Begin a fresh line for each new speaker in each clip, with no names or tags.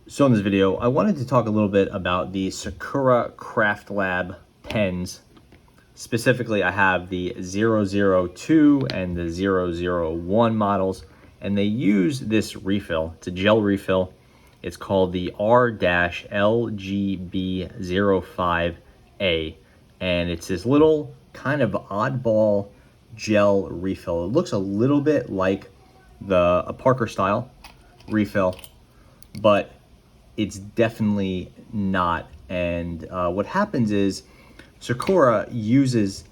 So in this video, I wanted to talk a little bit about the Sakura Craft Lab pens. Specifically, I have the 002 and the 001 models, and they use this refill. It's a gel refill. It's called the R-LGB05A, and it's this little kind of oddball gel refill. It looks a little bit like a Parker style refill, but it's definitely not. And what happens is Sakura uses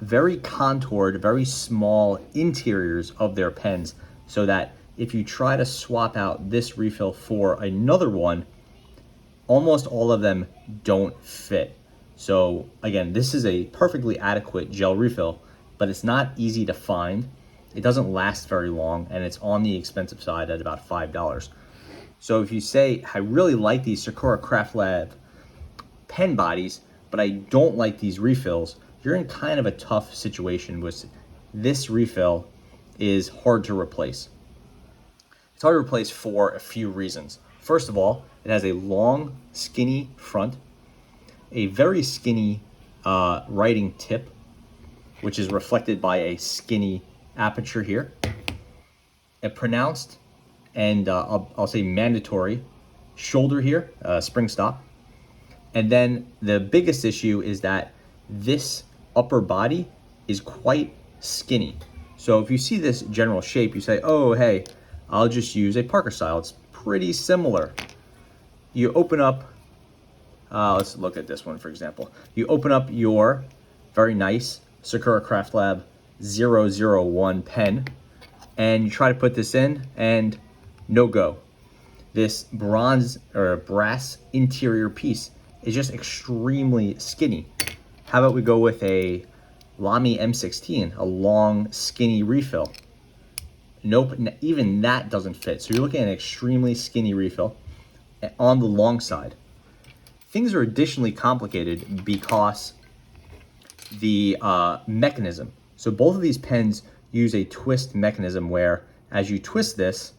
very contoured, very small interiors of their pens, so that if you try to swap out this refill for another one, almost all of them don't fit. So again, this is a perfectly adequate gel refill, but it's not easy to find. It doesn't last very long, and it's on the expensive side at about $5. So if you say, I really like these Sakura Craft Lab pen bodies, but I don't like these refills, you're in kind of a tough situation with this refill is hard to replace. It's hard to replace for a few reasons. First of all, it has a long, skinny front, a very skinny writing tip, which is reflected by a skinny aperture here, a pronounced and I'll say mandatory shoulder here, spring stop. And then the biggest issue is that this upper body is quite skinny. So if you see this general shape, you say, oh, hey, I'll just use a Parker style. It's pretty similar. You open up, let's look at this one, for example. You open up your very nice Sakura Craft Lab 001 pen, and you try to put this in, and no go. This bronze or brass interior piece is just extremely skinny. How about we go with a Lamy M16, a long, skinny refill? Nope, even that doesn't fit. So you're looking at an extremely skinny refill on the long side. Things are additionally complicated because the mechanism. So both of these pens use a twist mechanism where as you twist this,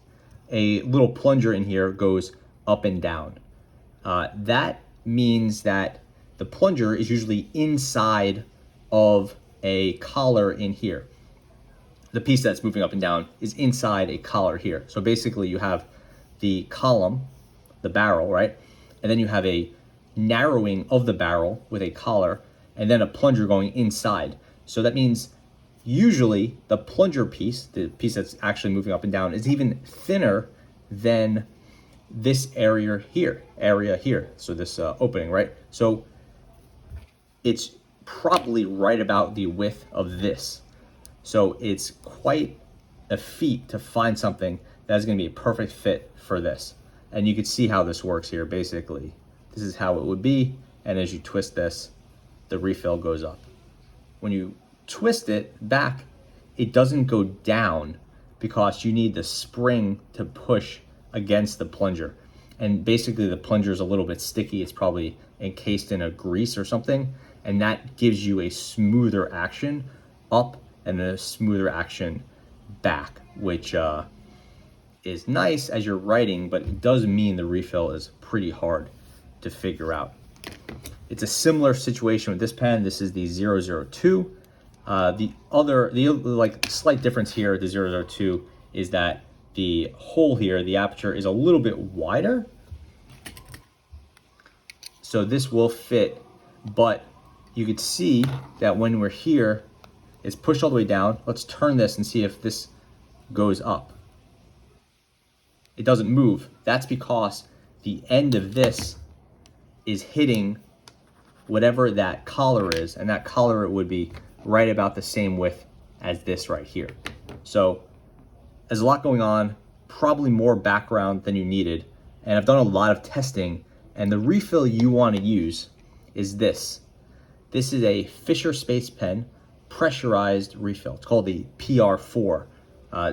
a little plunger in here goes up and down. That means that the plunger is usually inside of a collar in here. The piece that's moving up and down is inside a collar here. So basically you have the column, the barrel, right? And then you have a narrowing of the barrel with a collar, and then a plunger going inside. So that means usually the plunger piece, the piece that's actually moving up and down, is even thinner than this area here. So this opening, right? So it's probably right about the width of this. So it's quite a feat to find something that's going to be a perfect fit for this. And you can see how this works here. Basically, this is how it would be. And as you twist this, the refill goes up. When you twist it back, it doesn't go down because you need the spring to push against the plunger. And basically the plunger is a little bit sticky. It's probably encased in a grease or something. And that gives you a smoother action up and a smoother action back, which is nice as you're writing, but it does mean the refill is pretty hard to figure out. It's a similar situation with this pen. This is the 002. The like slight difference here with the 002 is that the hole here, the aperture, is a little bit wider. So this will fit, but you could see that when we're here, it's pushed all the way down. Let's turn this and see if this goes up. It doesn't move. That's because the end of this is hitting whatever that collar is, and that collar would be right about the same width as this right here. So there's a lot going on, probably more background than you needed, and I've done a lot of testing, and the refill you want to use is this. This is a Fisher Space Pen pressurized refill. It's called the PR4.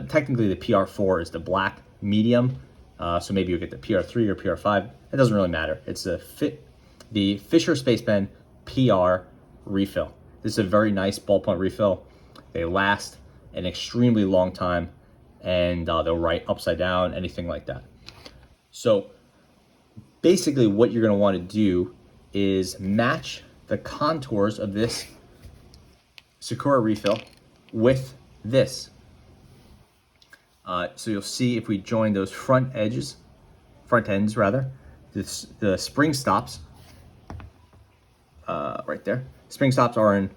Technically the PR4 is the black medium, so maybe you'll get the PR3 or PR5. It doesn't really matter. It's the Fisher Space Pen PR refill. This is a very nice ballpoint refill. They last an extremely long time, and they'll write upside down, anything like that. So basically what you're going to want to do is match the contours of this Sakura refill with this. So you'll see if we join those front ends, the spring stops right there. Spring stops are in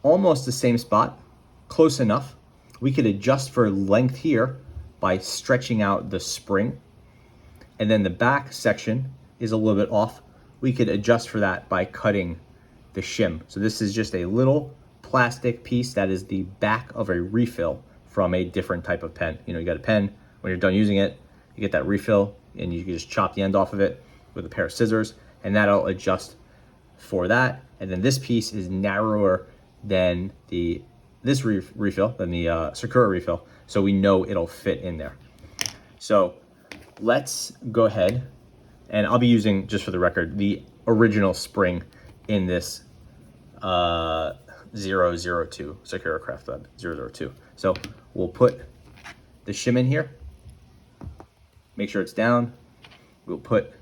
almost the same spot, close enough. We could adjust for length here by stretching out the spring. And then the back section is a little bit off. We could adjust for that by cutting the shim. So this is just a little plastic piece that is the back of a refill from a different type of pen. You know, you got a pen, when you're done using it, you get that refill and you can just chop the end off of it with a pair of scissors, and that'll adjust for that. And then this piece is narrower than this refill, than the Sakura refill, so we know it'll fit in there. So let's go ahead, and I'll be using, just for the record, the original spring in this 002, Sakura Craft Web 002. So we'll put the shim in here, make sure it's down. We'll put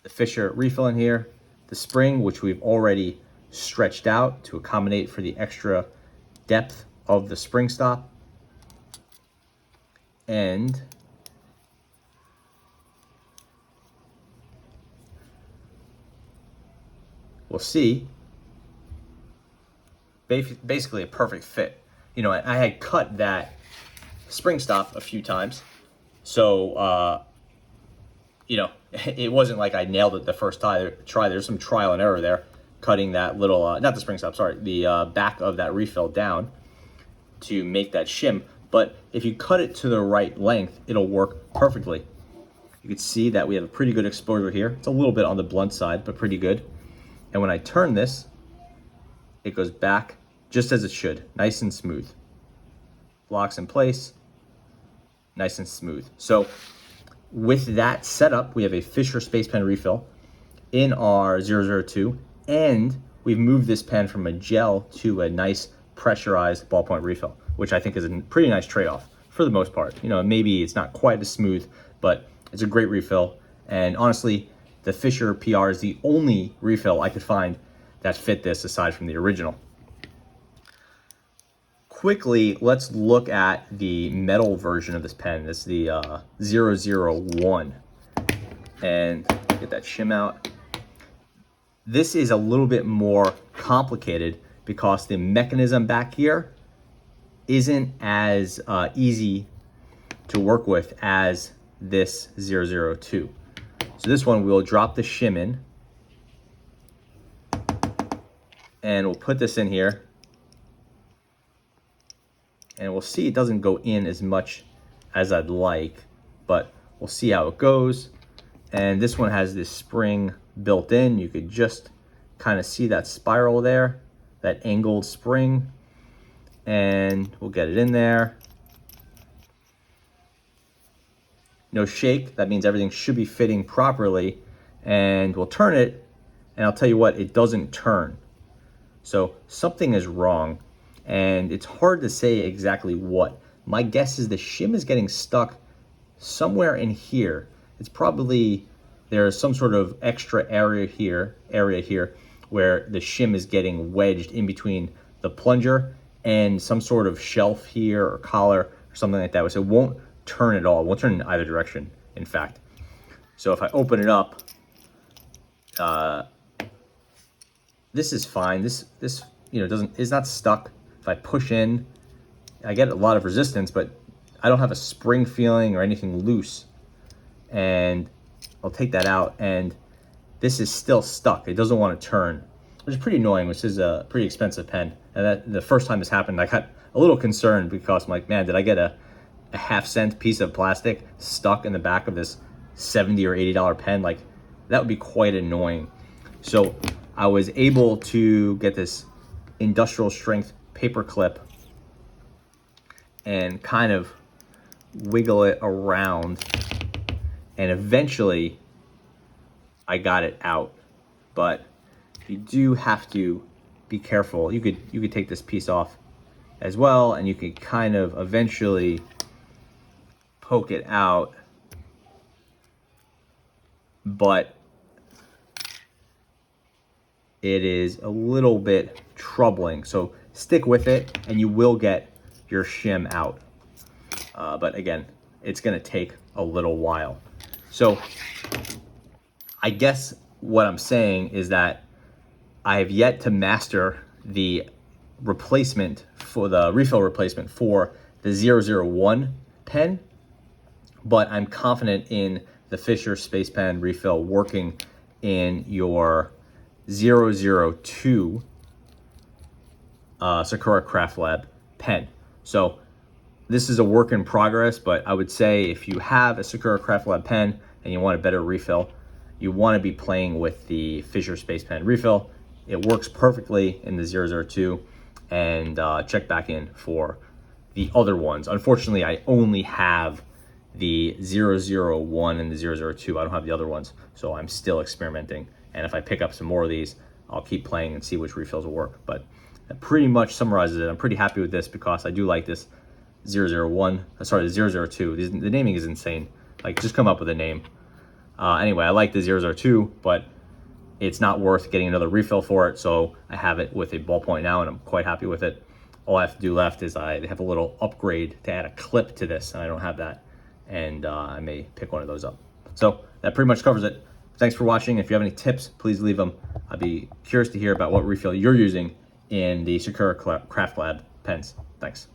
the Fisher refill in here, the spring, which we've already stretched out to accommodate for the extra depth of the spring stop. And we'll see basically a perfect fit. You know, I had cut that spring stop a few times, so you know, it wasn't like I nailed it the first try. There's some trial and error there, cutting that little not the spring stop, sorry, the back of that refill down to make that shim. But if you cut it to the right length, it'll work perfectly. You can see that we have a pretty good exposure here. It's a little bit on the blunt side, but pretty good. And when I turn this, it goes back just as it should, nice and smooth. Locks in place, nice and smooth. So with that setup, we have a Fisher Space Pen refill in our 002, and we've moved this pen from a gel to a nice pressurized ballpoint refill, which I think is a pretty nice trade-off for the most part. You know, maybe it's not quite as smooth, but it's a great refill. And honestly, the Fisher PR is the only refill I could find that fit this aside from the original. Quickly, let's look at the metal version of this pen. This is the 001. And get that shim out. This is a little bit more complicated because the mechanism back here isn't as easy to work with as this 002. So this one, we'll drop the shim in, and we'll put this in here, and we'll see it doesn't go in as much as I'd like, but we'll see how it goes. And this one has this spring built in. You could just kind of see that spiral there, that angled spring, and we'll get it in there. No shake, that means everything should be fitting properly. And we'll turn it, and I'll tell you what, it doesn't turn. So something is wrong, and it's hard to say exactly what. My guess is the shim is getting stuck somewhere in here. It's probably, there's some sort of extra area here where the shim is getting wedged in between the plunger and some sort of shelf here or collar or something like that. So it won't turn at all. It won't turn in either direction, in fact. So if I open it up, this is fine. This you know, is not stuck. If I push in, I get a lot of resistance, but I don't have a spring feeling or anything loose. And I'll take that out, and this is still stuck. It doesn't want to turn, which is pretty annoying, which is a pretty expensive pen. And that the first time this happened, I got a little concerned because I'm like, man, did I get a half-cent piece of plastic stuck in the back of this $70 or $80 pen? Like, that would be quite annoying. So I was able to get this industrial strength paper clip and kind of wiggle it around, and eventually I got it out. But you do have to be careful. You could take this piece off as well, and you could kind of eventually poke it out, but it is a little bit troubling. So stick with it and you will get your shim out. But again, it's gonna take a little while. So I guess what I'm saying is that I have yet to master the replacement for the refill replacement for the 001 pen, but I'm confident in the Fisher Space Pen refill working in your 002 Sakura Craft Lab pen. So this is a work in progress, but I would say if you have a Sakura Craft Lab pen and you want a better refill, you want to be playing with the Fisher Space Pen refill. It works perfectly in the 002, and check back in for the other ones. Unfortunately, I only have the 001 and the 002. I don't have the other ones, so I'm still experimenting. And if I pick up some more of these, I'll keep playing and see which refills will work. But that pretty much summarizes it. I'm pretty happy with this because I do like this 001, sorry, the 002. The naming is insane. Like, just come up with a name. Anyway, I like the 002, but it's not worth getting another refill for it, so I have it with a ballpoint now, and I'm quite happy with it. All I have to do left is I have a little upgrade to add a clip to this, and I don't have that, and I may pick one of those up. So that pretty much covers it. Thanks for watching. If you have any tips, please leave them. I'd be curious to hear about what refill you're using in the Sakura Craft Lab pens. Thanks.